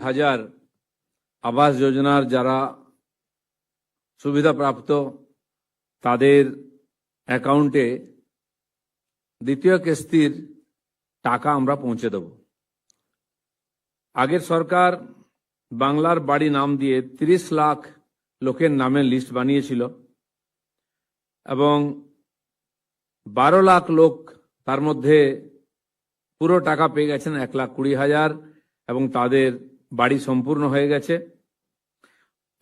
হাজার আবাস যোজনার যারা সুবিধাপ্রাপ্ত তাদের অ্যাকাউন্টে দ্বিতীয় কিস্তির টাকা আমরা পৌঁছে দেব। আগের সরকার বাংলার বাড়ি নাম দিয়ে 30 লাখ লোকের নামে লিস্ট বানিয়েছিল এবং 12 লাখ লোক তার মধ্যে পুরো টাকা পেয়ে গেছেন 1,20,000 এবং তাদের বাড়ি সম্পূর্ণ হয়ে গেছে।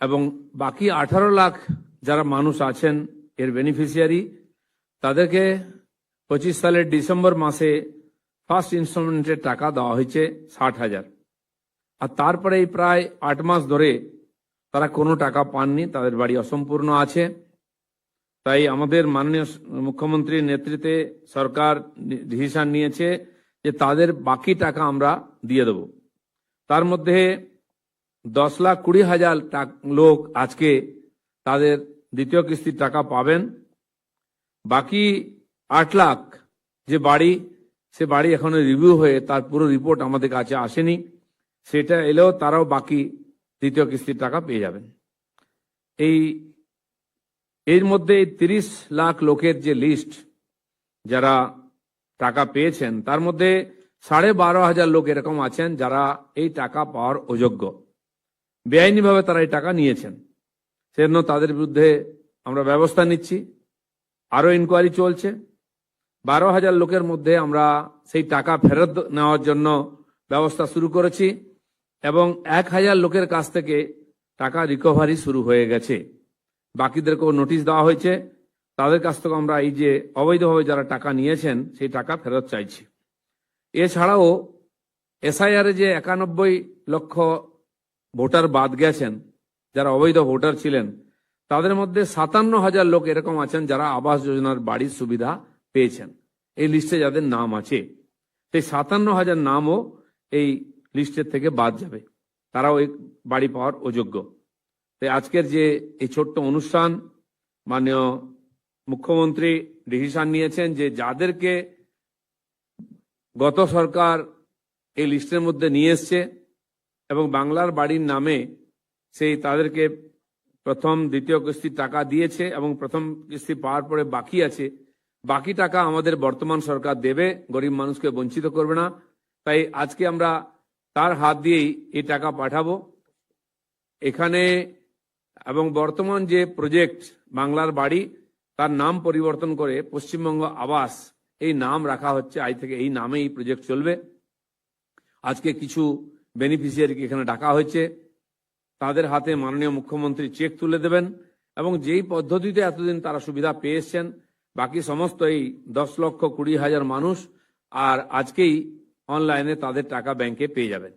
এবং বাকি 18 লাখ যারা মানুষ আছেন এর বেনিফিশিয়ারি, তাদেরকে 25 সালের ডিসেম্বর মাসে ফার্স্ট ইনস্টলমেন্টের টাকা দেওয়া হয়েছে 60,000। আর তারপরে এই প্রায় 8 মাস ধরে তারা কোনো টাকা পাননি, তাদের বাড়ি অসম্পূর্ণ আছে। তাই আমাদের মাননীয় মুখ্যমন্ত্রীর নেতৃত্বে সরকার ডিসিশন নিয়েছে যে তাদের বাকি টাকা আমরা দিয়ে দেব। তার মধ্যে 10,20,000 লোক আজকে তাদের দ্বিতীয় কিস্তির টাকা পাবেন। বাকি 8 লাখ যে বাড়ি, সে বাড়ি এখনো রিভিউ হয়ে তার পুরো রিপোর্ট আমাদের কাছে আসেনি, সেটা এলেও তারাও বাকি দ্বিতীয় কিস্তির টাকা পেয়ে যাবেন। এর মধ্যে 30 লাখ লোকের যে লিস্ট যারা টাকা পেয়েছেন, তার মধ্যে 12,500 লোক এরকম আছেন যারা এই টাকা পাওয়ার অযোগ্য, বেআইনিভাবে তারা এই টাকা নিয়েছেন। সেজন্য তাদের বিরুদ্ধে আমরা ব্যবস্থা নিচ্ছি, আরো ইনকোয়ারি চলছে। 12,000 লোকের মধ্যে আমরা সেই টাকা ফেরত নেওয়ার জন্য ব্যবস্থা শুরু করেছি এবং 1,000 লোকের কাছ থেকে টাকা রিকভারি শুরু হয়ে গেছে। বাকিদেরকেও নোটিশ দেওয়া হয়েছে, তাদের কাছ থেকে আমরা এই যে অবৈধভাবে যারা টাকা নিয়েছেন সেই টাকা ফেরত চাইছি। এছাড়াও এসআইআর যে 91 লক্ষ ভোটার বাদ গেছেন, যারা অবৈধ ভোটার ছিলেন, তাদের মধ্যে 57,000 লোক এরকম আছেন যারা আবাস যোজনার বাড়ির সুবিধা পেয়েছেন। এই লিস্টে যাদের নাম আছে, সেই 57,000 নামও এই লিস্টের থেকে বাদ যাবে, তারাও এই বাড়ি পাওয়ার অযোগ্য। তাই আজকের যে এই ছোট্ট অনুষ্ঠান, মাননীয় মুখ্যমন্ত্রী ডিসিশন নিয়েছেন যে যাদেরকে গত সরকার এই লিস্টের মধ্যে নিয়ে এসছে এবং বাংলার বাড়ির নামে সেই তাদেরকে প্রথম দ্বিতীয় কিস্তির টাকা দিয়েছে এবং প্রথম কিস্তি পাওয়ার পরে বাকি আছে, বাকি টাকা আমাদের বর্তমান সরকার দেবে, গরিব মানুষকে বঞ্চিত করবে না। তাই আজকে আমরা তার হাত দিয়েই এই টাকা পাঠাবো এখানে। এবং বর্তমান যে প্রজেক্ট বাংলার বাড়ি, তার নাম পরিবর্তন করে পশ্চিমবঙ্গ আবাস এই নাম রাখা হচ্ছে। আজ থেকে এই নামে এই প্রজেক্ট চলবে। আজকে কিছু বেনিফিশিয়ারিকে এখানে ডাকা হয়েছে, তাদের হাতে মাননীয় মুখ্যমন্ত্রী চেক তুলে দেবেন এবং যেই পদ্ধতিতে এতদিন তারা সুবিধা পেয়ে এসছেন, বাকি সমস্ত এই 10,20,000 মানুষ আর আজকেই অনলাইনে তাদের টাকা ব্যাংকে পেয়ে যাবেন।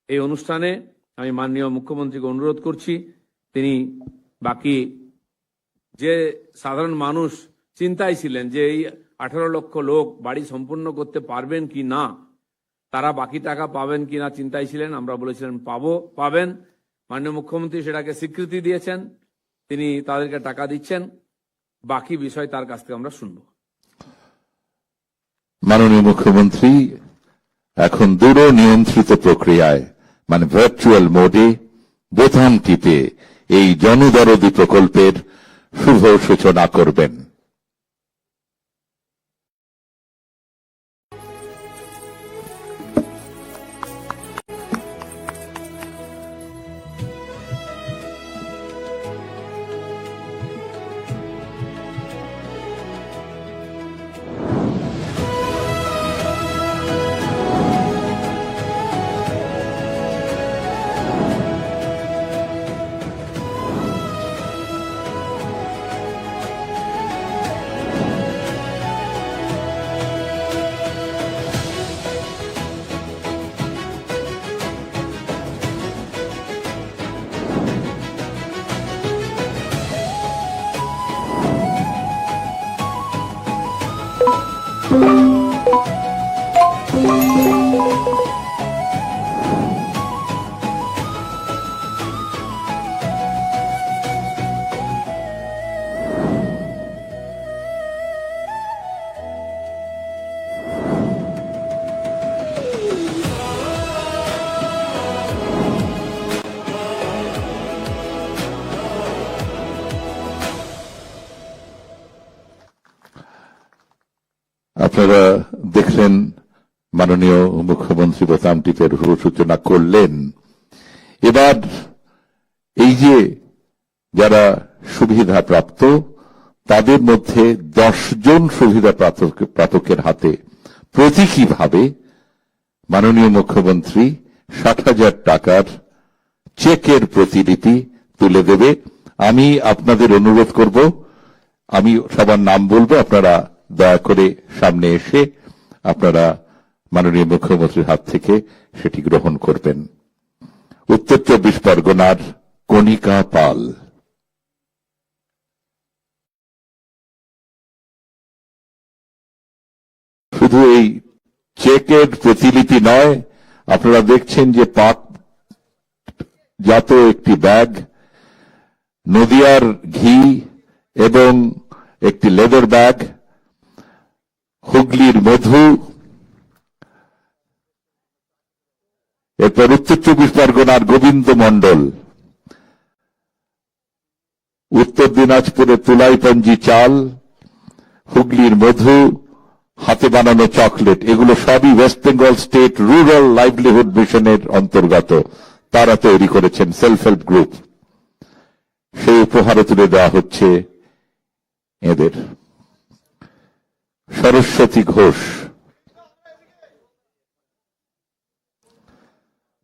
এই অনুষ্ঠানে আমি মাননীয় মুখ্যমন্ত্রীকে অনুরোধ করছি, তিনি বাকি যে সাধারণ মানুষ চিন্তায় ছিলেন যে এই 18 লক্ষ লোক বাড়ি সম্পূর্ণ করতে পারবেন কি না, তারা বাকি টাকা পাবেন কি না চিন্তায় ছিলেন, আমরা বলেছিলেন পাবেন। মাননীয় মুখ্যমন্ত্রী সেটাকে স্বীকৃতি দিয়েছেন, তিনি তাদেরকে টাকা দিচ্ছেন। বাকি বিষয় তার কাছ থেকে আমরা শুনব। মাননীয় মুখ্যমন্ত্রী এখন দূর নিয়ন্ত্রিত প্রক্রিয়ায়, মানে ভার্চুয়াল মোডে বোতাম টিপে এই জনদরদি প্রকল্পের শুভ সূচনা করবেন। আপনারা দেখলেন মাননীয় মুখ্যমন্ত্রী বোতাম টিপের সূচনা করলেন। এবার এই যে যারা সুবিধা প্রাপ্ত তাদের মধ্যে 10 জন সুবিধা প্রাপকের হাতে প্রতীকীভাবে মাননীয় মুখ্যমন্ত্রী 60,000 টাকার চেকের প্রতিলিপি তুলে দেবে। আমি আপনাদের অনুরোধ করব, আমি সবার নাম বলবো, আপনারা দয়া করে সামনে এসে আপনারা মাননীয় মুখ্যমন্ত্রীর হাত থেকে সেটি গ্রহণ করবেন। উত্তর 24 পরগনার কণিকা পাল। শুধু এই চেকের প্রতিলিপি নয়, আপনারা দেখছেন যে পাক জাত একটি ব্যাগ, নদিয়ার ঘি এবং একটি লেদার ব্যাগ, হুগলির মধু, এরপর উত্তর 24 পরগনার গোবিন্দ মণ্ডল, উত্তর দিনাজপুরে তুলাইপঞ্জি চাল, হুগলির মধু, হাতে বানানো চকলেট, এগুলো সবই West Bengal state rural livelihood মিশনের অন্তর্গত। তারা তৈরি করেছেন, সেলফ হেল্প গ্রুপ। সেই উপহারও তুলে দেওয়া হচ্ছে এদের। সরস্বতী ঘোষ,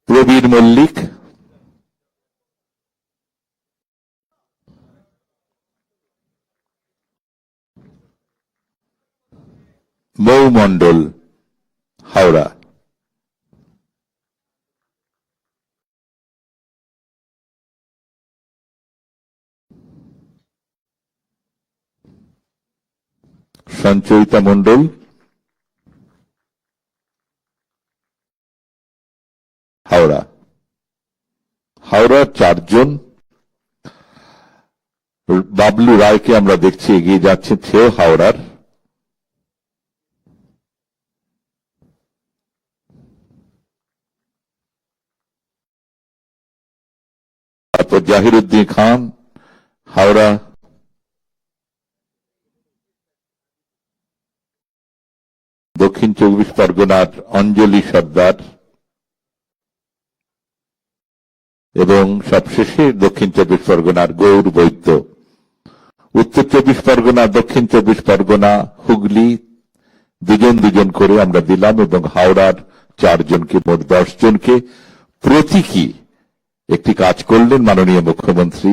প্রবীর মল্লিক, মৌ মণ্ডল, হাওড়া। সঞ্চয়িতা মণ্ডল, হাওড়া। হাওড়ার 4 জন। বাবলু রায়কে আমরা দেখছি এগিয়ে যাচ্ছে, সেও হাওড়ার। তারপর জাহিরুদ্দিন খান, হাওড়া। দক্ষিণ 24 পরগনার অঞ্জলি সর্দার এবং সবশেষে দক্ষিণ 24 পরগনার গৌর বৈদ্য। উত্তর 24 পরগনা, দক্ষিণ 24 পরগনা, হুগলি দুজন দুজন করে আমরা দিলাম এবং হাওড়ার 4 জনকে, মোট 10 জনকে প্রতীকী একটি কাজ করলেন মাননীয় মুখ্যমন্ত্রী,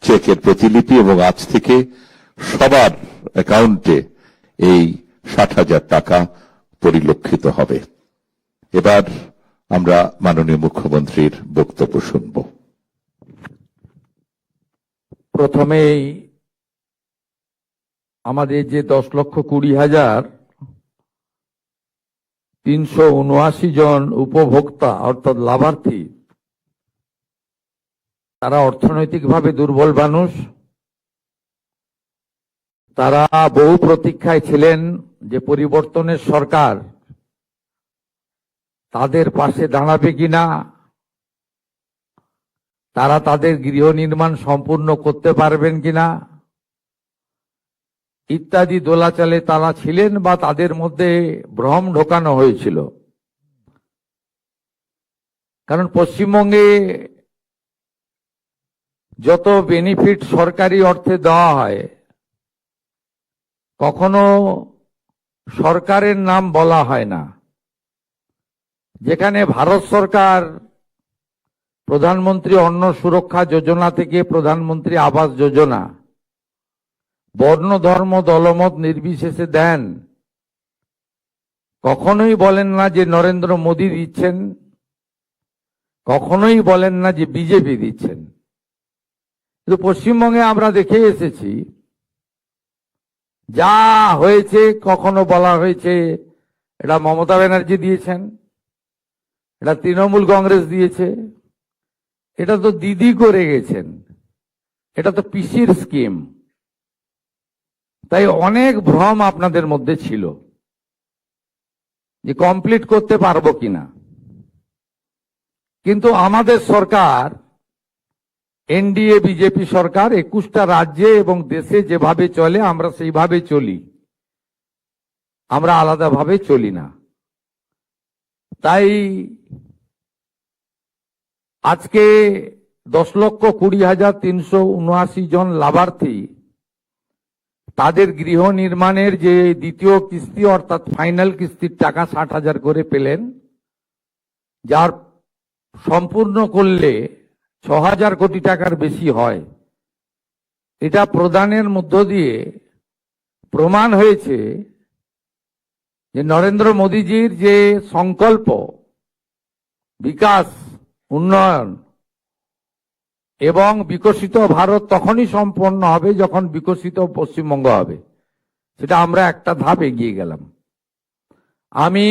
চেকের প্রতিলিপি, এবং আজ থেকে সবার অ্যাকাউন্টে এই 60,000 টাকা পরিলক্ষিত হবে। এবার আমরা মাননীয় মুখ্যমন্ত্রীর বক্তব্য শুনব। প্রথমেই আমাদের যে 10,20,379 জন উপভোক্তা অর্থাৎ লাভার্থী, তারা অর্থনৈতিকভাবে দুর্বল মানুষ। তারা বহু প্রতীক্ষায় ছিলেন যে পরিবর্তনের সরকার তাদের পাশে দাঁড়াবে কিনা, তারা তাদের গৃহ নির্মাণ সম্পূর্ণ করতে পারবেন কিনা ইত্যাদি দোলাচালে তারা ছিলেন, বা তাদের মধ্যে ভ্রম ঢোকানো হয়েছিল। কারণ পশ্চিমবঙ্গে যত বেনিফিট সরকারি অর্থে দেওয়া হয়, কখনো সরকারের নাম বলা হয় না। যেখানে ভারত সরকার প্রধানমন্ত্রী অন্ন সুরক্ষা যোজনা থেকে প্রধানমন্ত্রী আবাস যোজনা বর্ণ ধর্ম দলমত নির্বিশেষে দেন, কখনোই বলেন না যে নরেন্দ্র মোদী দিচ্ছেন, কখনোই বলেন না যে বিজেপি দিচ্ছেন। কিন্তু পশ্চিমবঙ্গে আমরা দেখে এসেছি, যা হয়েছে কখনো বলা হয়েছে এটা মমতা ব্যানার্জি দিয়েছেন, এটা তৃণমূল কংগ্রেস দিয়েছে, এটা তো দিদি করে গেছেন, এটা তো পিসির স্কিম। তাই অনেক ভ্রম আপনাদের মধ্যে ছিল যে কমপ্লিট করতে পারবো কিনা। কিন্তু আমাদের সরকার, এনডিএ বিজেপি সরকার 21টা রাজ্যে এবং দেশে যেভাবে চলে আমরা সেইভাবে চলি। আমরা আলাদাভাবে চলি না। তাই আজকে 10,20,379 জন লাভার্থী তাদের গৃহ নির্মাণের যে দ্বিতীয় কিস্তি অর্থাৎ ফাইনাল কিস্তির টাকা 60,000 করে পেলেন, যার সম্পূর্ণ করলে 6,000 কোটি টাকার বেশি হয়। এটা প্রদানের মধ্য দিয়ে প্রমাণ হয়েছে যে নরেন্দ্র মোদীজির যে সংকল্প বিকাশ, উন্নয়ন এবং বিকশিত ভারত তখনই সম্পন্ন হবে যখন বিকশিত পশ্চিমবঙ্গ হবে। সেটা আমরা একটা ধাপ এগিয়ে গেলাম। আমি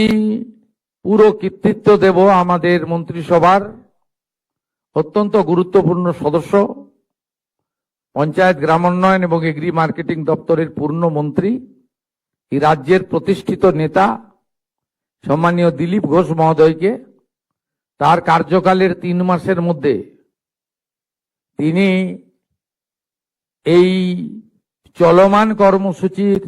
পুরো কৃতিত্ব দেব আমাদের মন্ত্রিসভার অত্যন্ত গুরুত্বপূর্ণ সদস্য, পঞ্চায়েত গ্রামোন্নয়ন এবং এগ্রি মার্কেটিং দপ্তরের পূর্ণ মন্ত্রী, এই রাজ্যের প্রতিষ্ঠিত নেতা সম্মানীয় দিলীপ ঘোষ মহোদয়কে। তার কার্যকালের 3 মাসের মধ্যে তিনি এই চলমান কর্মসূচির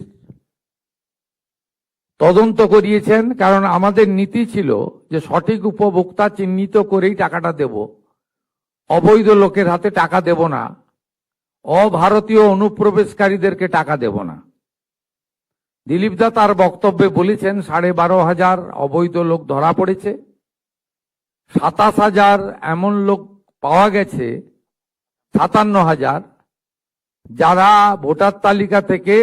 তদন্ত করিয়েছেন, কারণ আমাদের নীতি ছিল যে সঠিক উপভোক্তা চিহ্নিত করেই টাকাটা দেব, অবৈধ লোকের হাতে টাকা দেব না, অভারতীয় অনুপ্রবেশকারীদেরকে টাকা দেব না। দিলীপ দা তার বক্তব্যে বলেছেন 12,500 অবৈধ লোক ধরা পড়েছে, 27,000 এমন লোক পাওয়া গেছে, 57,000 যারা ভোটার তালিকা থেকে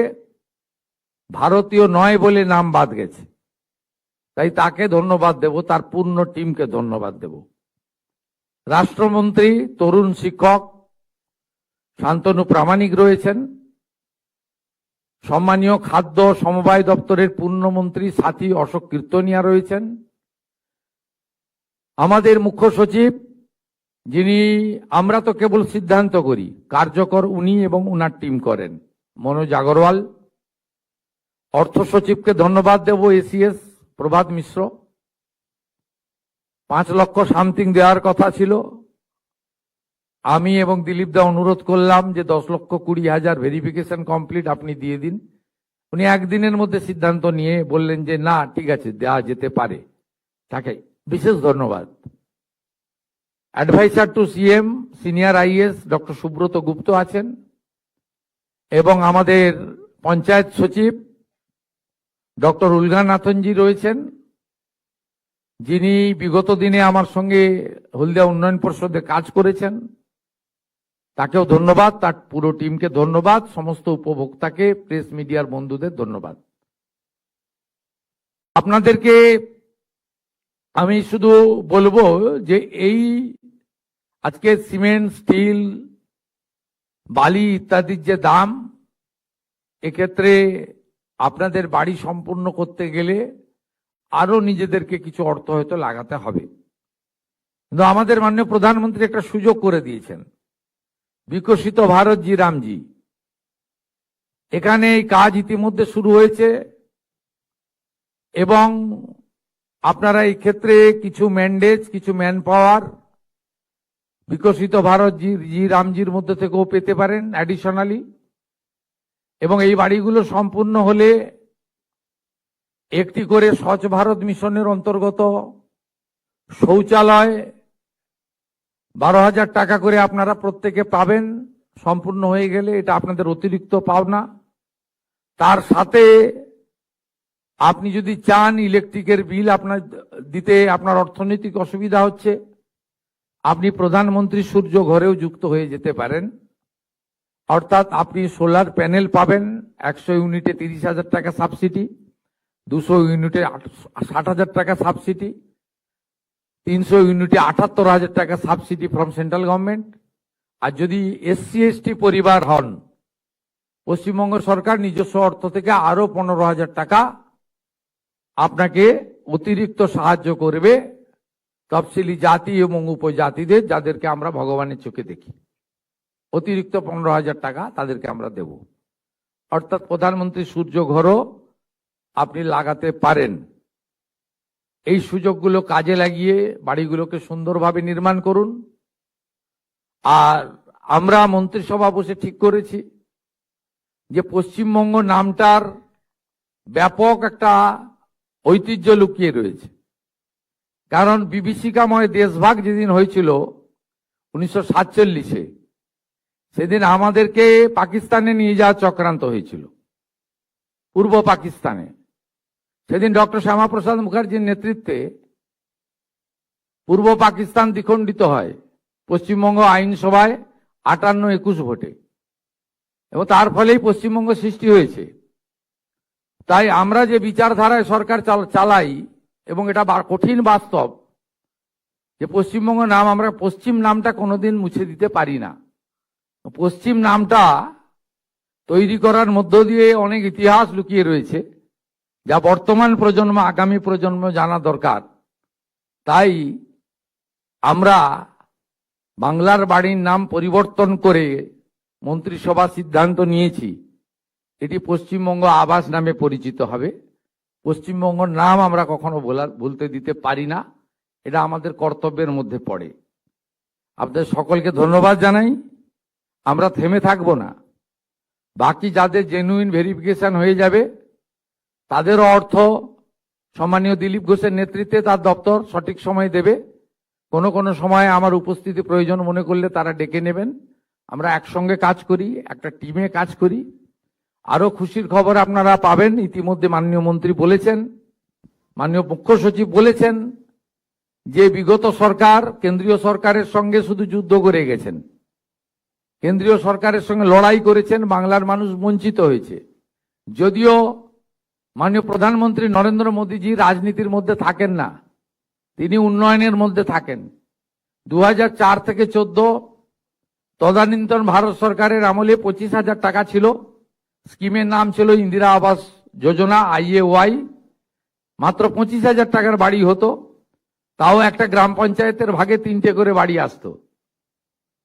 ভারতীয় নয় বলে নাম বাদ গেছে। তাই তাকে ধন্যবাদ দেব, তার পূর্ণ টিমকে ধন্যবাদ দেব। রাষ্ট্রমন্ত্রী তরুণ শিক্ষক শান্তনু প্রামাণিক রয়েছেন, সম্মানীয় খাদ্য সমবায় দপ্তরের পূর্ণমন্ত্রী সাথী অশোক কীর্তনিয়া রয়েছেন, আমাদের মুখ্য সচিব যিনি আমরা তো কেবল সিদ্ধান্ত করি, কার্যকর উনি এবং উনার টিম করেন, মনোজ আগরওয়াল। অর্থ সচিবকে ধন্যবাদ দেব এসিএস প্রভাত মিশ্র। 5 লক্ষ সামথিং দেওয়ার কথা ছিল, আমি এবং দিলীপ দা অনুরোধ করলাম যে 10,20,000 ভেরিফিকেশন কমপ্লিট আপনি দিয়ে দিন। উনি একদিনের মধ্যে সিদ্ধান্ত নিয়ে বললেন যে না ঠিক আছে দেওয়া যেতে পারে। তাকে বিশেষ ধন্যবাদ। Advisor to CM senior IAS doctor Subrata Gupta আছেন এবং আমাদের পঞ্চায়েত সচিব ডক্টর উলগানাথনজি রয়েছেন, যিনি বিগত দিনে আমার সঙ্গে হলদিয়া উন্নয়ন পর্ষদে কাজ করেছেন। তাকেও ধন্যবাদ, তার পুরো টিমকে ধন্যবাদ, সমস্ত উপভোক্তাকে, প্রেস মিডিয়ার বন্ধুদের ধন্যবাদ। আপনাদেরকে আমি শুধু বলবো যে এই আজকে সিমেন্ট, স্টিল, বালি ইত্যাদির যে দাম, এক্ষেত্রে আপনাদের বাড়ি সম্পূর্ণ করতে গেলে আরো নিজেদেরকে কিছু অর্থ হয়তো লাগাতে হবে, কিন্তু আমাদের মাননীয় প্রধানমন্ত্রী একটা সুযোগ করে দিয়েছেন, বিকশিত ভারত জি রামজি। এখানে এই কাজ ইতিমধ্যে শুরু হয়েছে এবং আপনারা এই ক্ষেত্রে কিছু ম্যান্ডেজ, কিছু ম্যান পাওয়ার বিকশিত ভারত জি রামজির মধ্যে থেকেও পেতে পারেন অ্যাডিশনালি। এবং এই বাড়িগুলো সম্পূর্ণ হলে একটি করে স্বচ্ছ ভারত মিশনের অন্তর্গত শৌচালয় 12,000 টাকা করে আপনারা প্রত্যেকে পাবেন সম্পূর্ণ হয়ে গেলে, এটা আপনাদের অতিরিক্ত পাওনা। তার সাথে আপনি যদি চান ইলেকট্রিকের বিল আপনার দিতে আপনার অর্থনৈতিক অসুবিধা হচ্ছে, আপনি প্রধানমন্ত্রী সূর্য ঘরেও যুক্ত হয়ে যেতে পারেন। অর্থাৎ আপনি সোলার প্যানেল পাবেন 100 ইউনিটে 30,000 টাকা সাবসিডি, 200 ইউনিটে 60,000 টাকা সাবসিডি, 300 ইউনিটে 78,000 টাকা সাবসিডি ফ্রম সেন্ট্রাল গভর্নমেন্ট। আর যদি এসসি এসটি পরিবার হন, পশ্চিমবঙ্গ সরকার নিজস্ব অর্থ থেকে আরো 15,000 টাকা আপনাকে অতিরিক্ত সাহায্য করবে তফসিলি জাতি এবং উপজাতিদের, যাদেরকে আমরা ভগবানের চোখে দেখি। অতিরিক্ত 15,000 টাকা তাদেরকে আমরা দেব। অর্থাৎ প্রধানমন্ত্রী সূর্য ঘরও আপনি লাগাতে পারেন। এই সুযোগগুলো কাজে লাগিয়ে বাড়িগুলোকে সুন্দরভাবে নির্মাণ করুন। আর আমরা মন্ত্রিসভা বসে ঠিক করেছি যে পশ্চিমবঙ্গ নামটার ব্যাপক একটা ঐতিহ্য লুকিয়ে রয়েছে। কারণ বিভীষিকাময় দেশভাগ যেদিন হয়েছিল 1947-এ, সেদিন আমাদেরকে পাকিস্তানে নিয়ে যাওয়ার চক্রান্ত হয়েছিল, পূর্ব পাকিস্তানে। সেদিন ডক্টর শ্যামাপ্রসাদ মুখার্জির নেতৃত্বে পূর্ব পাকিস্তান দ্বিখণ্ডিত হয় পশ্চিমবঙ্গ আইনসভায় 58-21 ভোটে, এবং তার ফলেই পশ্চিমবঙ্গ সৃষ্টি হয়েছে। তাই আমরা যে বিচারধারায় সরকার চালাই, এবং এটা কঠিন বাস্তব যে পশ্চিমবঙ্গ নাম, আমরা পশ্চিম নামটা কোনোদিন মুছে দিতে পারি না। পশ্চিম নামটা তৈরি করার মধ্য দিয়ে অনেক ইতিহাস লুকিয়ে রয়েছে, যা বর্তমান প্রজন্ম, আগামী প্রজন্ম জানা দরকার। তাই আমরা বাংলার বাড়ির নাম পরিবর্তন করে মন্ত্রিসভা সিদ্ধান্ত নিয়েছি, এটি পশ্চিমবঙ্গ আবাস নামে পরিচিত হবে। পশ্চিমবঙ্গের নাম আমরা কখনো বলতে দিতে পারি না, এটা আমাদের কর্তব্যের মধ্যে পড়ে। আপনাদের সকলকে ধন্যবাদ জানাই। আমরা থেমে থাকবো না। বাকি যাদের জেনুইন ভেরিফিকেশন হয়ে যাবে তাদেরও অর্থ সম্মানীয় দিলীপ ঘোষের নেতৃত্বে তার দপ্তর সঠিক সময় দেবে। কোনো কোনো সময় আমার উপস্থিতি প্রয়োজন মনে করলে তারা ডেকে নেবেন। আমরা একসঙ্গে কাজ করি, একটা টিমে কাজ করি। আরো খুশির খবর আপনারা পাবেন। ইতিমধ্যে মাননীয় মন্ত্রী বলেছেন, মাননীয় মুখ্য সচিব বলেছেন যে বিগত সরকার কেন্দ্রীয় সরকারের সঙ্গে শুধু যুদ্ধ করে গেছেন, কেন্দ্রীয় সরকারের সঙ্গে লড়াই করেছেন, বাংলার মানুষ বঞ্চিত হয়েছে। যদিও মাননীয় প্রধানমন্ত্রী নরেন্দ্র মোদীজি রাজনীতির মধ্যে থাকেন না, তিনি উন্নয়নের মধ্যে থাকেন। 2004 থেকে 14 তদানীন্তন ভারত সরকারের আমলে 25,000 টাকা ছিল। স্কিমের নাম ছিল ইন্দিরা আবাস যোজনা, IAY। মাত্র 25,000 টাকার বাড়ি হতো, তাও একটা গ্রাম পঞ্চায়েতের ভাগে 3টে করে বাড়ি আসতো।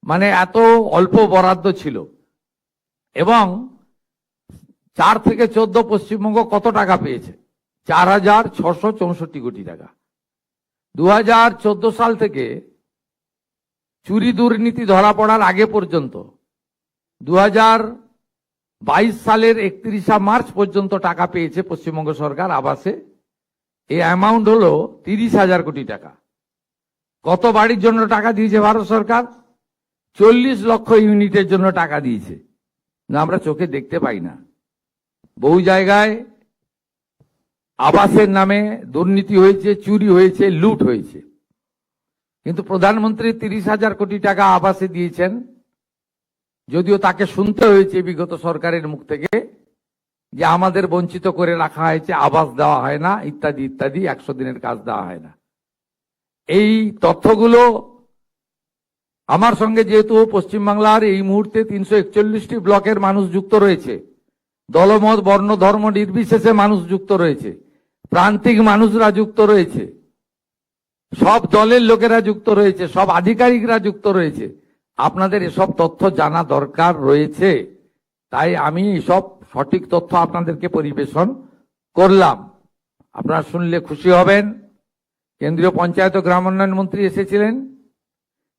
মানে এত অল্প বরাদ্দ ছিল। এবং 4 থেকে 14 পশ্চিমবঙ্গ কত টাকা পেয়েছে? 4,664 কোটি টাকা। 2014 সাল থেকে চুরি দুর্নীতি ধরা পড়ার আগে পর্যন্ত 2022 সালের 31 মার্চ পর্যন্ত টাকা পেয়েছে পশ্চিমবঙ্গ সরকার আবাসে। এই অ্যামাউন্ট হলো 30,000 কোটি টাকা। কত বাড়ির জন্য টাকা দিয়েছে ভারত সরকার? 40 লক্ষ ইউনিটের জন্য টাকা দিয়েছে, না আমরা চোখে দেখতে পাই না। বহু জায়গায় আবাসের নামে দুর্নীতি হয়েছে, চুরি হয়েছে, লুট হয়েছে। কিন্তু প্রধানমন্ত্রী 30,000 কোটি টাকা আবাসে দিয়েছেন, যদিও তাকে শুনতে হয়েছে বিগত সরকারের মুখ থেকে যে আমাদের বঞ্চিত করে রাখা হয়েছে, আবাস দেওয়া হয় না, ইত্যাদি ইত্যাদি, 100 দিনের কাজ দেওয়া হয় না। এই তথ্যগুলো আমার সঙ্গে, যেহেতু পশ্চিমবাংলার এই মুহূর্তে 341টি ব্লকের মানুষ যুক্ত রয়েছে, দলমত বর্ণ ধর্ম নির্বিশেষে মানুষ যুক্ত রয়েছে, প্রান্তিক মানুষরা যুক্ত রয়েছে, সব দলের লোকেরা যুক্ত রয়েছে, সব আধিকারিকরা যুক্ত রয়েছে। আপনাদের এসব তথ্য জানা দরকার রয়েছে। তাই আমি এসব সঠিক তথ্য আপনাদেরকে পরিবেশন করলাম। আপনারা শুনলে খুশি হবেন। কেন্দ্রীয় পঞ্চায়েত ও গ্রাম উন্নয়ন মন্ত্রী এসেছিলেন,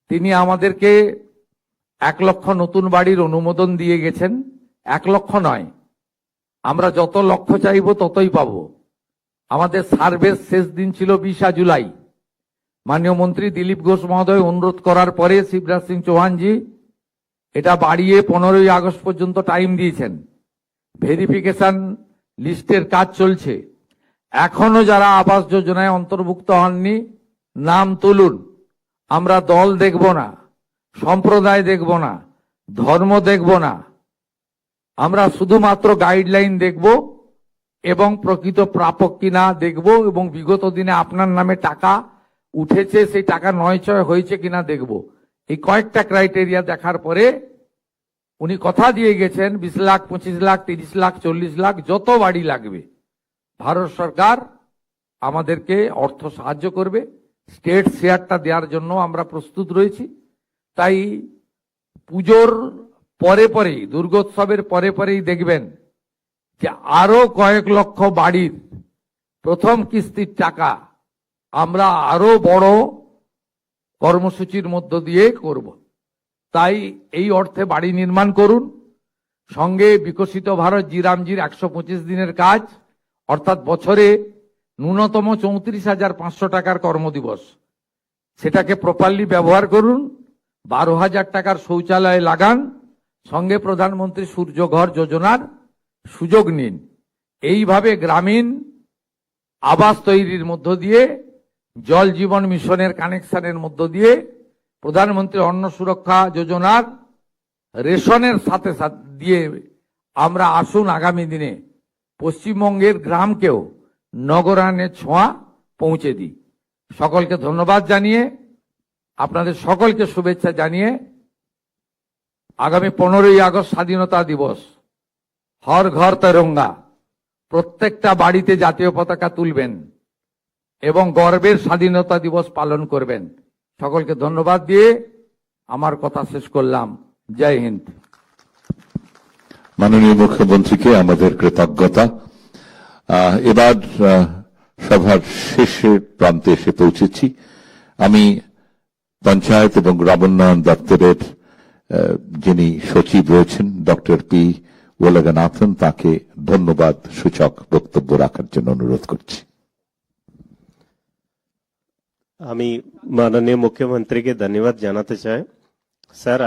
তিনি আমাদেরকে 1 লক্ষ নতুন বাড়ির অনুমোদন দিয়ে গেছেন। 1 লক্ষ নয়, আমরা যত লক্ষ চাইব ততই পাবো। আমাদের সার্ভের শেষ দিন ছিল 20 জুলাই। মাননীয় মন্ত্রী দিলীপ ঘোষ মহোদয় অনুরোধ করার পরে শিবরাজ সিং চৌহানজি এটা বাড়িয়ে 15ই আগস্ট পর্যন্ত টাইম দিয়েছেন। ভেরিফিকেশন লিস্টের কাজ চলছে। এখনো যারা আবাস যোজনায় অন্তর্ভুক্ত হননি, নাম তুলুন। আমরা দল দেখব না, সম্প্রদায় দেখব না, ধর্ম দেখব না, আমরা শুধুমাত্র গাইডলাইন দেখব এবং প্রকৃত প্রাপক কিনা দেখব, এবং বিগত দিনে আপনার নামে টাকা উঠেছে, সেই টাকা নয়ছয় হয়েছে কিনা দেখব। এই কয়েকটা ক্রাইটেরিয়া দেখার পরে উনি কথা দিয়ে গেছেন 20 লাখ, 25 লাখ, 30 লাখ, 40 লাখ, যত বাড়ি লাগবে ভারত সরকার আমাদেরকে অর্থ সাহায্য করবে। স্টেট শেয়ারটা দেওয়ার জন্য আমরা প্রস্তুত রয়েছি। তাই পুজোর পরে পরেই, দুর্গোৎসবের পরে পরেই দেখবেন যে আরো কয়েক লক্ষ বাড়ির প্রথম কিস্তির টাকা আমরা আরো বড় কর্মসূচির মধ্য দিয়ে করব। তাই এই অর্থে বাড়ি নির্মাণ করুন। সঙ্গে বিকশিত ভারত জি রামজির 125 দিনের কাজ অর্থাৎ বছরে ন্যূনতম 34,500 টাকার কর্মদিবস, সেটাকে প্রপারলি ব্যবহার করুন। 12,000 টাকার শৌচালয় লাগান, সঙ্গে প্রধানমন্ত্রী সূর্যঘর যোজনার সুযোগ নিন। এইভাবে গ্রামীণ আবাস তৈরির মধ্য দিয়ে, জল জীবন মিশনের কানেকশনের মধ্য দিয়ে, প্রধানমন্ত্রী অন্ন সুরক্ষা যোজনার রেশনের সাথে সাথে দিয়ে আমরা আসুন আগামী দিনে পশ্চিমবঙ্গের গ্রামকেও নগরায়ণের ছোঁয়া পৌঁছে দিই। সকলকে ধন্যবাদ জানিয়ে, আপনাদের সকলকে শুভেচ্ছা জানিয়ে, আগামী 15ই আগস্ট স্বাধীনতা দিবস, হর ঘর তেরঙ্গা, প্রত্যেকটা বাড়িতে জাতীয় পতাকা তুলবেন এবং গর্বের স্বাধীনতা দিবস পালন করবেন। সকলকে ধন্যবাদ দিয়ে আমার কথা শেষ করলাম। জয় হিন্দ। মাননীয় মুখ্যমন্ত্রীকে আমাদের কৃতজ্ঞতা। এবার সভার শেষের প্রান্তে এসে পৌঁছেছি। আমি পঞ্চায়েত এবং গ্রামোন্নয়ন দপ্তরের যিনি সচিব রয়েছেন ডক্টর পি ওলাগানাথন, তাকে ধন্যবাদ সূচক বক্তব্য রাখার জন্য অনুরোধ করছি। আমি মাননীয় মুখ্যমন্ত্রীকে ধন্যবাদ জানাতে চাই। স্যার,